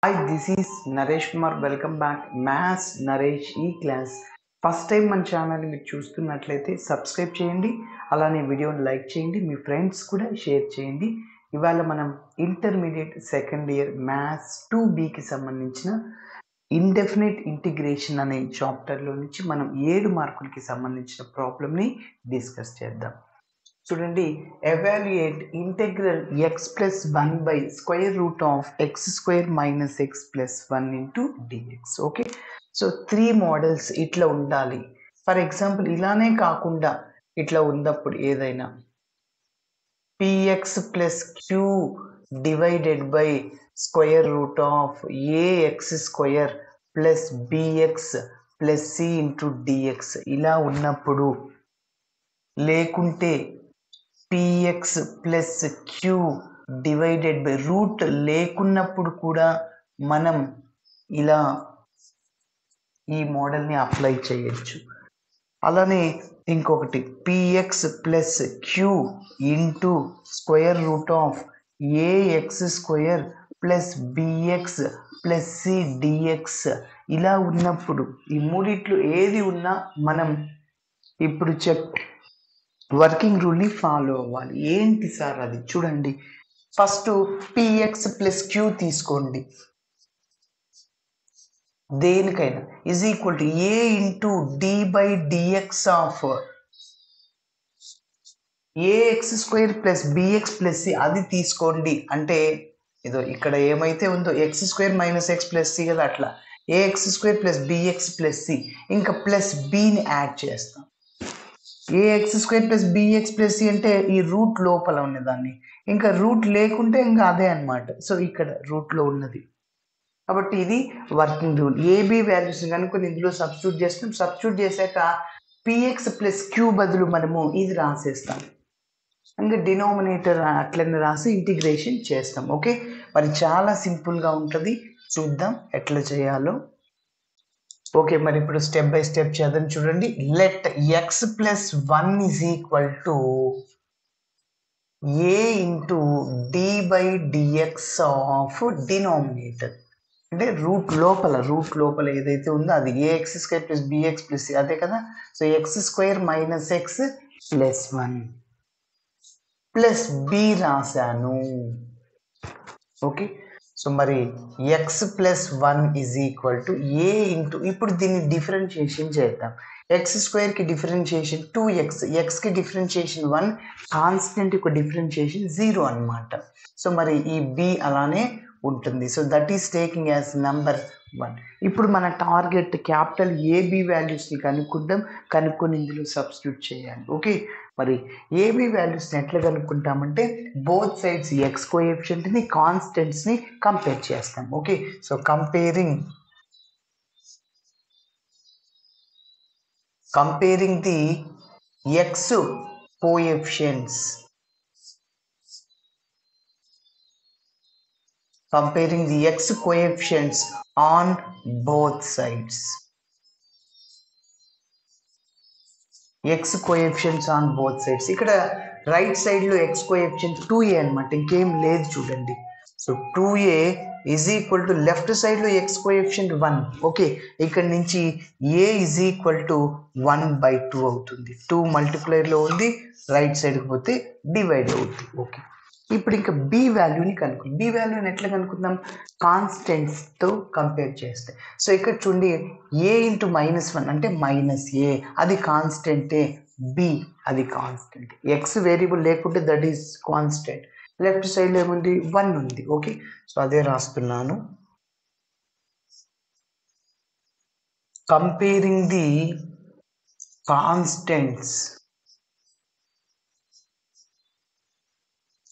Hi, this is Naresh Kumar. Welcome back. Maths Naresh ఈ class. First time మన ఛానల్ని మీరు చూస్తున్నట్లయితే సబ్స్క్రైబ్ చేయండి, అలానే వీడియోని లైక్ చేయండి, మీ ఫ్రెండ్స్ కూడా షేర్ చేయండి. ఇవాళ మనం ఇంటర్మీడియట్ సెకండ్ ఇయర్ మ్యాథ్స్ 2Bకి సంబంధించిన ఇండెఫినిట్ ఇంటిగ్రేషన్ అనే చాప్టర్లో నుంచి మనం 7 మార్కులకి సంబంధించిన ప్రాబ్లమ్ని డిస్కస్ చేద్దాం. చూడండి, evaluate integral x plus 1 by square root of x square minus x plus 1 into dx. Okay, so 3 models ఇట్లా ఉండాలి. ఫర్ ఎగ్జాంపుల్ ఇలానే కాకుండా ఇట్లా ఉన్నప్పుడు ఏదైనా px plus q divided by square root of ax square plus bx plus c into dx ఇలా ఉన్నప్పుడు, లేకుంటే px plus q divided by root లేకున్నప్పుడు కూడా మనం ఇలా ఈ మోడల్ని అప్లై చేయొచ్చు. అలానే ఇంకొకటి px plus q into square root of ax square plus bx plus c dx ఇలా ఉన్నప్పుడు ఈ మూడిట్లో ఏది ఉన్నా మనం ఇప్పుడు వర్కింగ్ రూల్ని ఫాలో అవ్వాలి. ఏంటి సార్ అది? చూడండి, ఫస్ట్ px ప్లస్ q తీసుకోండి. దేనికైనా is equal to a into d by dx of ax square plus bx plus c అది తీసుకోండి. అంటే ఇదో ఇక్కడ ఏమైతే ఉందో x square minus x plus c కదా, అట్లా ax square plus bx plus c ఇంకా ప్లస్ bని యాడ్ చేస్తాం. ax square plus bx plus c అంటే ఈ రూట్ లోపల ఉన్నదాన్ని, ఇంకా రూట్ లేకుంటే ఇంకా అదే అనమాట. సో ఇక్కడ రూట్లో ఉన్నది కాబట్టి ఇది వర్కింగ్ రూల్. ఏబి వాల్యూస్ కనుక ఇందులో సబ్స్టిట్యూట్ చేస్తాం. సబ్స్టిట్యూట్ చేశాక px ప్లస్ q బదులు మనము ఇది రాసేస్తాం, ఇంకా డినామినేటర్ అట్లనే రాసి ఇంటిగ్రేషన్ చేస్తాం. ఓకే, మరి చాలా సింపుల్గా ఉంటుంది. చూద్దాం ఎట్లా చేయాలో. ఓకే, మరి ఇప్పుడు స్టెప్ బై స్టెప్ చేద్దాం. చూడండి, let x plus 1 is equal to a into d by d x of denominator. అంటే రూట్ లోపల ఏదైతే ఉందో అది ax square plus bx plus అదే కదా. So x square minus x plus 1 plus b రాశాను. ఓకే, సో మరి x plus 1 is equal to a into, ఇప్పుడు దీన్ని డిఫరెన్షియేషన్ చేద్దాం. ఎక్స్ స్క్వేర్కి డిఫరెన్షియేషన్ 2x, ఎక్స్కి డిఫరెన్షియేషన్ 1, కాన్స్టెంట్ యొక్క డిఫరెన్షియేషన్ 0 అనమాట. సో మరి ఈ b అలానే ఉంటుంది. So that is taking as number 1. ఇప్పుడు మన టార్గెట్ క్యాపిటల్ ఏబి వాల్యూస్ని కనుక్కొని ఇందులో సబ్స్టిట్యూట్ చేయాలి. ఓకే, మరి ఏబి వాల్యూస్ని ఎట్లా కనుక్కుంటామంటే బోత్ సైడ్స్ ఎక్స్ కోఎఫిషియంట్ని కాన్స్టెంట్స్ని కంపేర్ చేస్తాం. Okay, so comparing the X coefficients, comparing the x coefficients on both sides. x coefficients on both sides. ఇక్కడ రైట్ సైడ్ లో x coefficient 2a అనమాట, ఇంకేం లేదు చూడండి. So 2a is equal to left side లో x coefficient 1. Okay, ఇక్కడ నుంచి a is equal to 1/2 అవుతుంది. 2 మల్టిప్లైర్ లో ఉంది, రైట్ సైడ్కి పోతే డివైడ్ అవుతుంది. ఓకే, ఇప్పుడు ఇంకా బి వాల్యూని కనుక్కుందాం. బి వాల్యూని ఎట్లా కనుక్కుందాం? కాన్స్టెంట్స్తో కంపేర్ చేస్తే. సో ఇక్కడ చూడండి, ఏ ఇంటూ -1 అంటే -a, అది కాన్స్టెంటే. బి అది కాన్స్టెంట్. ఎక్స్ వేరియబుల్ లేకుంటే దట్ ఈస్ కాన్స్టెంట్. లెఫ్ట్ సైడ్లో ఏముంది? 1 ఉంది. ఓకే, సో అదే రాస్తున్నాను. Comparing the constants,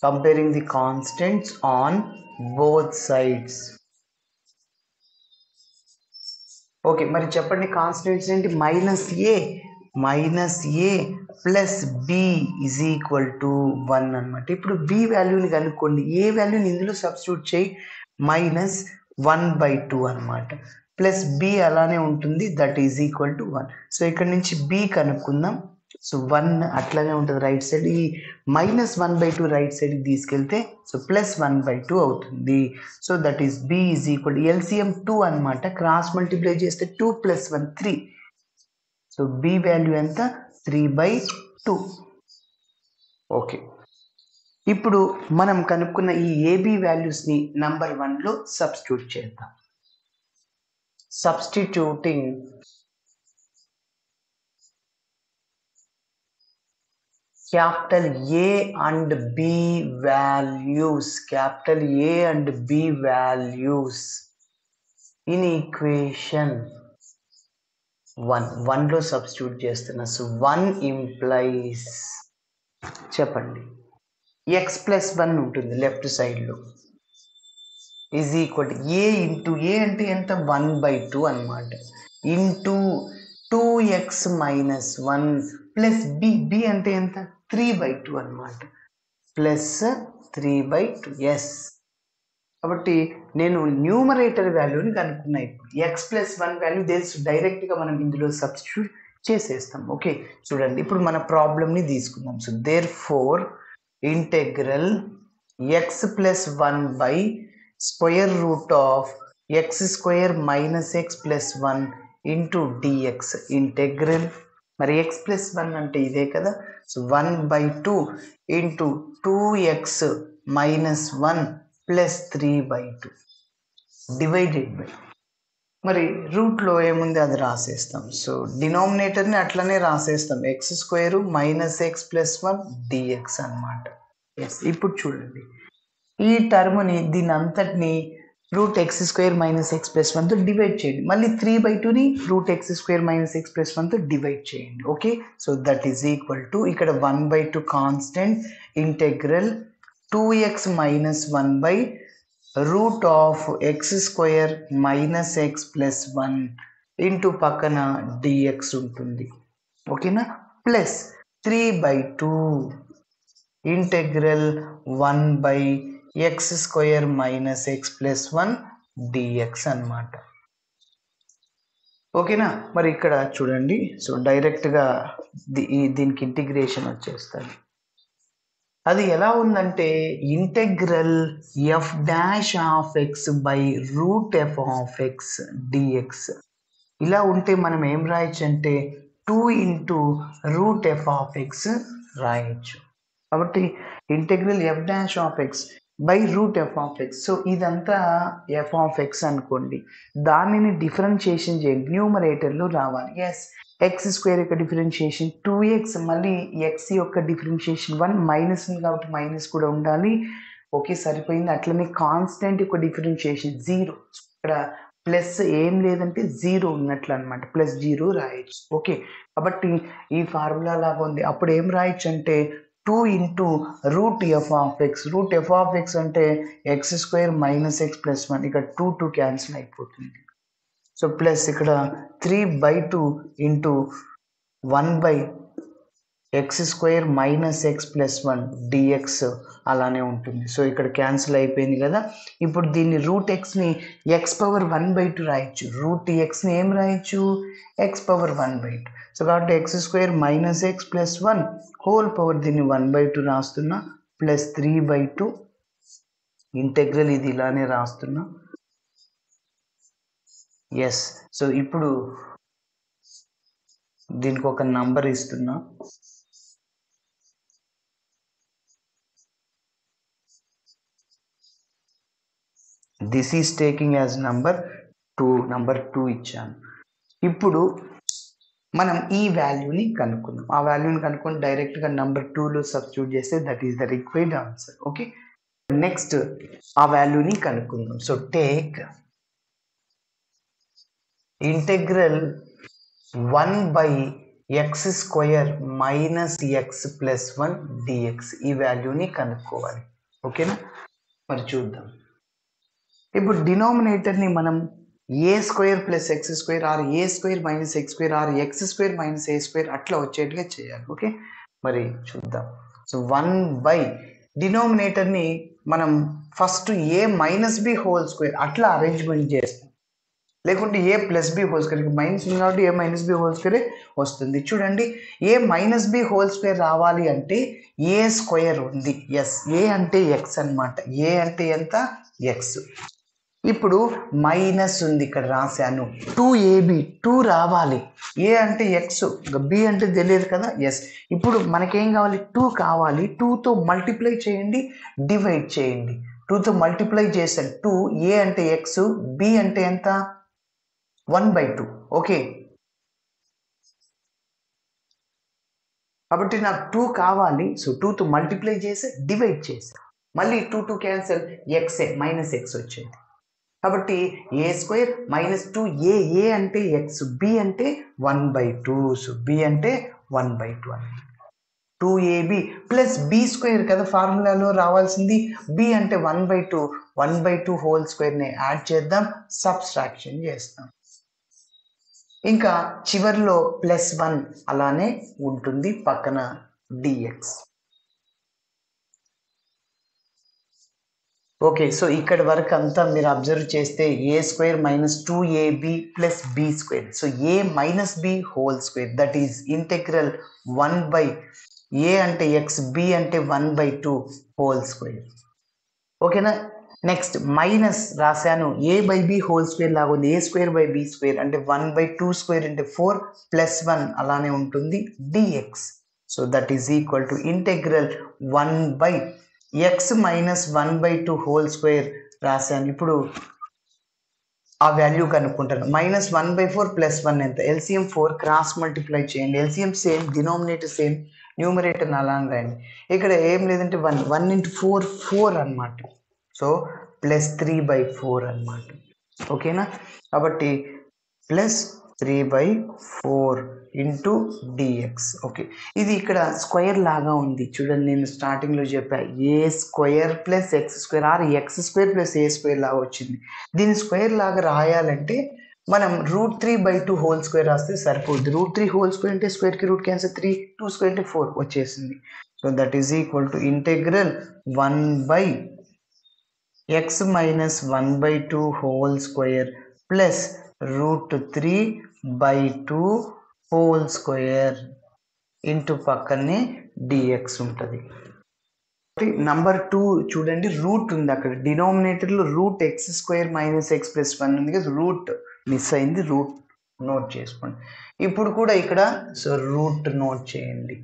comparing the constants on both sides. Okay, మరి చెప్పండి కాన్స్టెంట్స్ ఏంటి? -a plus b is equal to 1 అనమాట. ఇప్పుడు b వాల్యూని కనుక్కోండి. ఏ వాల్యూని ఇందులో సబ్స్టిట్యూట్ చేయి, -1/2 అనమాట. ప్లస్ b అలానే ఉంటుంది, that is equal to 1. So ఇక్కడ నుంచి b కనుక్కుందాం. సో 1 అట్లానే ఉంటుంది రైట్ సైడ్. ఈ -1/2 రైట్ సైడ్కి తీసుకెళ్తే సో +1/2 అవుతుంది. So that is B is equal LCM 2 అనమాట. క్రాస్ మల్టిప్లై చేస్తే 2 + 1 3. సో B వాల్యూ ఎంత 3/2. ఓకే, ఇప్పుడు మనం కనుక్కున్న ఈ AB వాల్యూస్ని నంబర్ 1లో సబ్స్టిట్యూట్ చేద్దాం. Substituting capital A and B values, capital A and B values in equation 1 లో సబ్స్టిట్యూట్ చేస్తున్నా. సో 1 implies చెప్పండి x + 1 ఉంటుంది లెఫ్ట్ సైడ్లో is equal A into A అంటే ఎంత 1/2 అనమాట ఇంటూ 2x - 1 ప్లస్ B అంటే ఎంత 3/2 అనమాట ప్లస్ 3/2. ఎస్, కాబట్టి నేను న్యూమరేటర్ వాల్యూని కనుక్కున్నా. ఇప్పుడు x + 1 వాల్యూ తెలుసు, డైరెక్ట్గా మనం ఇందులో సబ్స్టిట్యూట్ చేసేస్తాం. ఓకే, చూడండి ఇప్పుడు మన ప్రాబ్లమ్ని తీసుకుందాం. So therefore integral x + 1/√(x² - x + 1 into dx integral. మరి x + 1 అంటే ఇదే కదా. So 1/2 into 2x - 1 plus 3/2 divided by, మరి రూట్లో ఏముంది అది రాసేస్తాం. సో డినామినేటర్ని అట్లనే రాసేస్తాం x² - x + 1 dx అనమాట. ఎస్, ఇప్పుడు చూడండి ఈ టర్మ్ని దీని అంతటిని √x² - x + 1తో డివైడ్ చేయండి. మళ్ళీ 3/2ని √x² - x + 1తో డివైడ్ చేయండి. Okay, so that is equal to ఇక్కడ 1/2 constant integral 2x - 1/√(x² - x + 1 into పక్కన dx ఉంటుంది. ఓకేనా, plus 3/2 integral 1/x² - x + 1 dx అనమాట. ఓకేనా, మరి ఇక్కడ చూడండి. సో డైరెక్ట్గా దీనికి ఇంటిగ్రేషన్ వచ్చేస్తుంది. అది ఎలా ఉందంటే ఇంటెగ్రల్ f'(x/√f(x) dx ఇలా ఉంటే మనం ఏం రాయొచ్చు అంటే 2 ఇంటూ √f(x) రాయొచ్చు. కాబట్టి ఇంటెగ్రల్ f'(x/√f(x). సో ఇదంతా f(x) అనుకోండి, దానిని డిఫరెన్షియేషన్ చేయండి, న్యూమరేటర్లో రావాలి. ఎస్, x² యొక్క డిఫరెన్షియేషన్ 2x, మళ్ళీ x యొక్క డిఫరెన్షియేషన్ 1 మైనస్ ఉంది కాబట్టి మైనస్ కూడా ఉండాలి. ఓకే, సరిపోయింది. అట్లనే కాన్స్టెంట్ యొక్క డిఫరెన్షియేషన్ 0, ఇక్కడ ప్లస్ ఏం లేదంటే 0 ఉన్నట్లు అనమాట, +0 రాయొచ్చు. ఓకే, కాబట్టి ఈ ఫార్ములా లాగా ఉంది. అప్పుడు ఏం రాయొచ్చు అంటే 2 ఇంటూ √f(x). √f(x) అంటే x² - x + 1, ఇక్కడ 2 క్యాన్సిల్ అయిపోతుంది. సో ప్లస్ ఇక్కడ 3/2 ఇంటూ 1/x² - x + 1 dx అలానే ఉంటుంది. సో ఇక్కడ క్యాన్సిల్ అయిపోయింది కదా. ఇప్పుడు దీన్ని √xని x⁻1/2 రాయొచ్చు. √xని ఏం రాయొచ్చు x⁻1/2. సో కాబట్టి x² - x + 1 హోల్ పవర్ దీన్ని 1/2 రాస్తున్నా ప్లస్ 3/2 ఇంటెగ్రల్ ఇది ఇలానే రాస్తున్నా. ఎస్, సో ఇప్పుడు దీనికి ఒక నంబర్ ఇస్తున్నా. This is taking as number 2 ఇచ్చాను. ఇప్పుడు మనం ఈ వాల్యూని కనుక్కుందాం. ఆ వాల్యూని కనుక్కొని డైరెక్ట్గా నంబర్ 2లో సబ్స్టిట్యూట్ చేస్తే that is the required answer. Okay, next ఆ వాల్యూని కనుక్కుందాం. So take integral 1/x² - x + 1 dx ఈ వాల్యూని కనుక్కోవాలి. ఓకేనా, మరి చూద్దాం. ఇప్పుడు డినామినేటర్ని మనం a² + x² are a² - x² are x² - a² అట్లా వచ్చేట్టుగా చేయాలి. ఓకే, మరి చూద్దాం. సో 1/ డినామినేటర్ని మనం ఫస్ట్ a - b² అట్లా అరేంజ్మెంట్ చేస్తాం. లేకుంటే a plus b whole square, minus ఉంది కాబట్టి ఏ మైనస్ బి హోల్ స్క్వేరే వస్తుంది. చూడండి, a minus b whole square రావాలి అంటే ఏ స్క్వేర్ ఉంది. ఎస్, ఏ అంటే ఎక్స్ అనమాట. ఏ అంటే ఎంత? ఎక్స్. ఇప్పుడు మైనస్ ఉంది, ఇక్కడ రాశాను. 2ab 2 రావాలి. ఏ అంటే ఎక్స్, బి అంటే తెలియదు కదా. ఎస్, ఇప్పుడు మనకేం కావాలి? 2 కావాలి. 2తో మల్టిప్లై చేయండి, డివైడ్ చేయండి. 2తో మల్టిప్లై చేశాను. 2, ఏ అంటే ఎక్స్, బి అంటే ఎంత? 1/2. ఓకే, కాబట్టి నాకు 2 కావాలి. సో 2తో మల్టిప్లై చేసి డివైడ్ చేసి మళ్ళీ 2 క్యాన్సల్, ఎక్సే మైనస్ ఎక్స్ వచ్చింది. కాబట్టి ఏ స్క్వేర్ మైనస్ 2 ఏ అంటే ఎక్స్, బి అంటే 1/2. సో బి అంటే 1/2 అని. 2ab ప్లస్ బి స్క్వేర్ కదా ఫార్ములాలో రావాల్సింది. బి అంటే 1/2. 1/2 హోల్ స్క్వేర్ని యాడ్ చేద్దాం, సబ్స్ట్రాక్షన్ చేస్తాం. ఇంకా చివరిలో +1 అలానే ఉంటుంది పక్కన డిఎక్స్. ఓకే, సో ఇక్కడ వరకు అంతా మీరు అబ్జర్వ్ చేస్తే a square minus 2ab plus b square. So a minus b whole square, that is integral 1 a అంటే ఎక్స్, బి అంటే 1/2 హోల్ స్క్వేర్. ఓకేనా. నెక్స్ట్ మైనస్ రాశాను, a/b హోల్ స్క్వేర్ లాగా ఉంది. A square by b square అంటే 1/2 square అంటే 4 +1 అలానే ఉంటుంది dx. So that is equal to integral 1/x minus 1/2 whole square రాశాను. ఇప్పుడు ఆ వాల్యూ కనుక్కుంటాను. -1/4 +1 ఎంత? ఎల్సిఎం 4, క్రాస్ మల్టిప్లై చేయండి. LCM same, denominator same, numerator అలా రాయండి. ఇక్కడ ఏం లేదంటే 1 × 4 4 అనమాట. సో +3/4 అనమాట. ఓకేనా. కాబట్టి +3/4 ఇంటూ డిఎక్స్. ఓకే, ఇది ఇక్కడ స్క్వేర్ లాగా ఉంది. చూడండి, నేను స్టార్టింగ్లో చెప్పా a square plus x square or x square plus a square లాగా వచ్చింది. దీన్ని స్క్వేర్ లాగా రాయాలంటే మనం √3/2 హోల్ స్క్వేర్ రాస్తే సరిపోద్ది. √3 హోల్ స్క్వేర్ అంటే స్క్వేర్కి రూట్ క్యాన్సల్, 3 2 స్క్వేర్ అంటే 4 వచ్చేసింది. So that is equal to integral 1/x minus 1/2 whole square plus √3/2 whole square into పక్కనే డిఎక్స్ ఉంటుంది. నంబర్ 2 చూడండి, రూట్ ఉంది అక్కడ డినామినేటర్లో. √x² మైనస్ x + 1 ఉంది కదా, రూట్ మిస్ అయింది. రూట్ నోట్ చేసుకోండి. ఇప్పుడు కూడా ఇక్కడ సో రూట్ నోట్ చేయండి.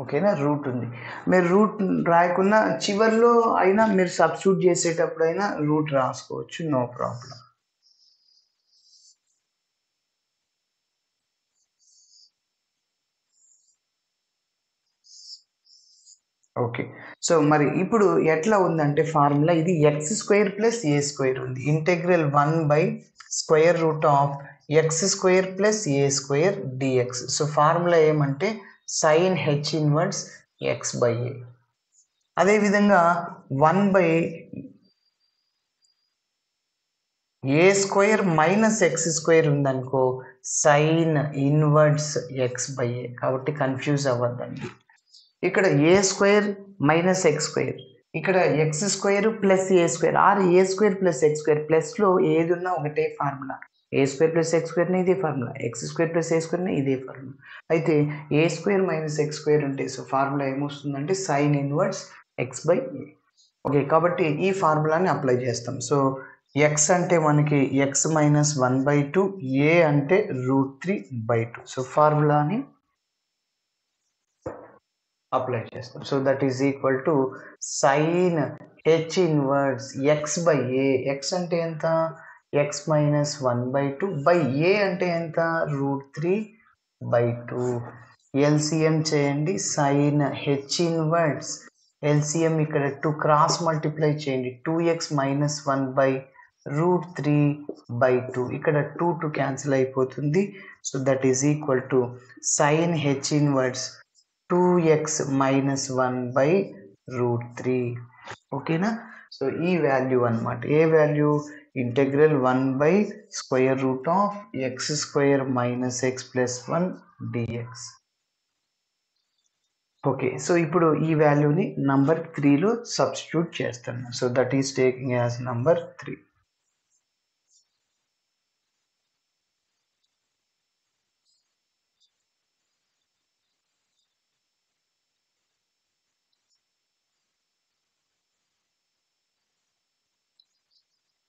ఓకేనా, రూట్ ఉంది. మీరు రూట్ రాయకుండా చివరిలో అయినా మీరు సబ్స్టిట్యూట్ చేసేటప్పుడు అయినా రూట్ రాసుకోవచ్చు, నో ప్రాబ్లం. ఓకే, సో మరి ఇప్పుడు ఎట్లా ఉందంటే ఫార్ములా ఇది x² + a² ఉంది. Integral 1/√x² + a² dx. So formula ఏమంటే sin h ఇన్వర్స్ x/a. అదేవిధంగా 1/a² మైనస్ x² ఉందనుకో, sin ఇన్వర్స్ x/a. కాబట్టి కన్ఫ్యూజ్ అవ్వద్దండి. ఇక్కడ a² మైనస్ x², ఇక్కడ x² plus a² are a² plus x². ప్లస్లో ఏది ఉన్నా ఒకటే ఫార్ములా. a² ప్లస్ x² ఇదే ఫార్ములా, x² ప్లస్ a² ఇదే ఫార్ములా. అయితే a² మైనస్ x² ఉంటే సో ఫార్ములా ఏమొస్తుందంటే sin ఇన్వర్స్ x/a. ఓకే, కాబట్టి ఈ ఫార్ములాని అప్లై చేస్తాం. సో x అంటే మనకి x మైనస్ 1/2, a అంటే √3/2. సో ఫార్ములాని అప్లై చేస్తాం. So that is equal to sin h inverse x/a. x అంటే ఎంత? x మైనస్ 1/2 బై a అంటే ఎంత? √3/2. ఎల్సిఎం చేయండి. sin h ఇన్వర్స్ ఎల్సిఎం ఇక్కడ 2 క్రాస్ మల్టిప్లై చేయండి. 2x minus 1/√3/2. ఇక్కడ 2 క్యాన్సిల్ అయిపోతుంది. So that is equal to sin h inverse 2x minus 1/√3. ఓకేనా. సో ఈ వాల్యూ అనమాట. ఏ value? Integral 1/√x² minus x + 1 dx. Okay, so ఇప్పుడు ఈ వాల్యూని నంబర్ 3లో సబ్స్టిట్యూట్ చేస్తాను. So that is taking as number 3.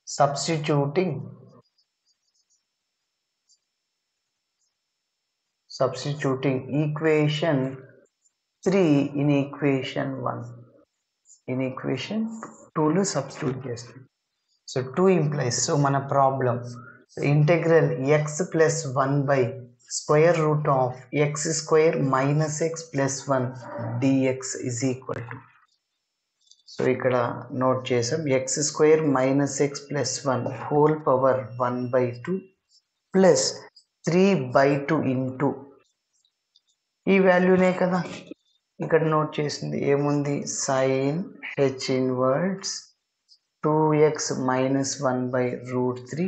substituting equation 3 in equation 1. In equation 2 లో సబ్స్టిట్యూట్ చేస్తాం. సో 2 implies, సో మన problem integral x plus 1 by square root of x square minus x plus 1 dx is equal to, so ఇక్కడ note చేసాం x square minus x plus 1 whole power 1/2 plus 3/2 into ఈ వాల్యూనే కదా ఇక్కడ note చేసింది, ఏముంది sign h inverse 2x minus 1/√3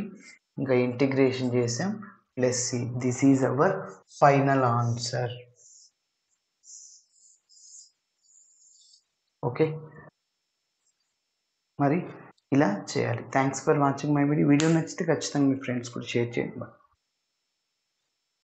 ఇంకా integration చేసాం plus c. This is our final answer. Okay, మరి ఇలా చేయాలి. Thanks for watching my video. Video నచ్చితే ఖచ్చితంగా మీ ఫ్రెండ్స్ కూడా షేర్ చేయండి.